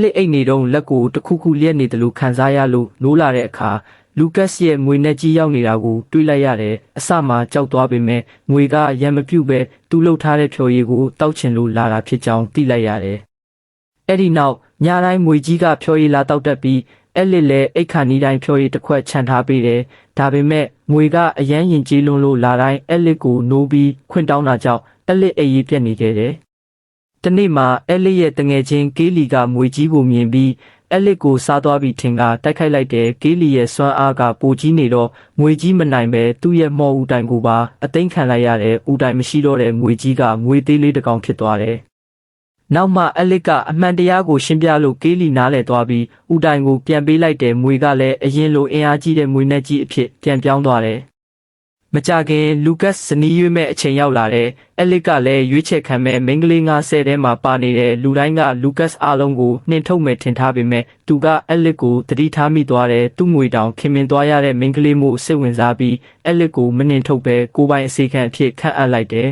လစ်အိတ်နေတော့လက်ကိုတစ်ခုခုလျက်နေတယ်လို့ခံစားရလို့နိုးလာတဲ့အခါလူကတ်ရဲ့ငွေနဲ့ကြီးရောက်နေတာကိုတွေးလိုက်ရတယ်အစမှကြောက်သွားပေမဲ့ငွေကရံမပြုတ်ပဲသူ့လှုပ်ထားတဲ့ဖြော်ရည်ကိုတောက်ချင်လို့လာတာဖြစ်ကြောင်းသိလိုက်ရတယ်အဲ့ဒီနောက်ညတိုင်းငွေကြီးကဖြော်ရည်လာတောက်တတ်ပြီးလစ်လည်းအိတ်ခါနီးတိုင်းဖြော်ရည်တစ်ခွက်ခြံထားပေးတယ်ဒါပေမဲ့ငွေကအရန်ရင်ကြီးလွန်းလို့လာတိုင်းလစ်ကိုနိုးပြီးခွင့်တောင်းတာကြောင့်လစ်အိတ်ရေးပြက်နေခဲ့တယ်တနေ့မှာလစ်ရဲ့တငယ်ချင်းကေးလီကငွေကြီးကိုမြင်ပြီးလစ်ကိုစားသွားပြီးထင်ကတိုက်ခိုက်လိုက်တဲ့ကေးလီရဲ့စွမ်းအားကပိုကြီးနေတော့ငွေကြီးမနိုင်ပဲသူ့ရဲ့မော်ဦးတိုင်ကိုပါအသိမ်းခံလိုက်ရတဲ့ဦးတိုင်မရှိတော့တဲ့ငွေကြီးကငွေသေးလေးတစ်ကောင်ဖြစ်သွားတယ်နောက်မှလစ်ကအမှန်တရားကိုရှင်းပြလို့ကေးလီနားလည်သွားပြီးဦးတိုင်ကိုပြန်ပေးလိုက်တဲ့ငွေကလည်းအရင်လိုအင်အားကြီးတဲ့ငွေနဲ့ကြီးအဖြစ်ပြန်ပြောင်းသွားတယ်မကြခင်လူကတ်ဇနီးရွေးမဲ့အချိန်ရောက်လာတယ်လစ်ကလည်းရွေးချယ်ခံမဲ့မိန်းကလေး90ထဲမှာပါနေတဲ့လူတိုင်းကလူကတ်အားလုံးကိုနှင်ထုတ်မဲ့ထင်ထားပေမဲ့သူကလစ်ကိုတတိထားမိသွားတယ်သူ့ငွေတောင်ခင်မင်သွားရတဲ့မိန်းကလေးမျိုးစိတ်ဝင်စားပြီးလစ်ကိုမနှင်ထုတ်ပဲကိုပိုင်အစီခံအဖြစ်ခန့်အပ်လိုက်တယ်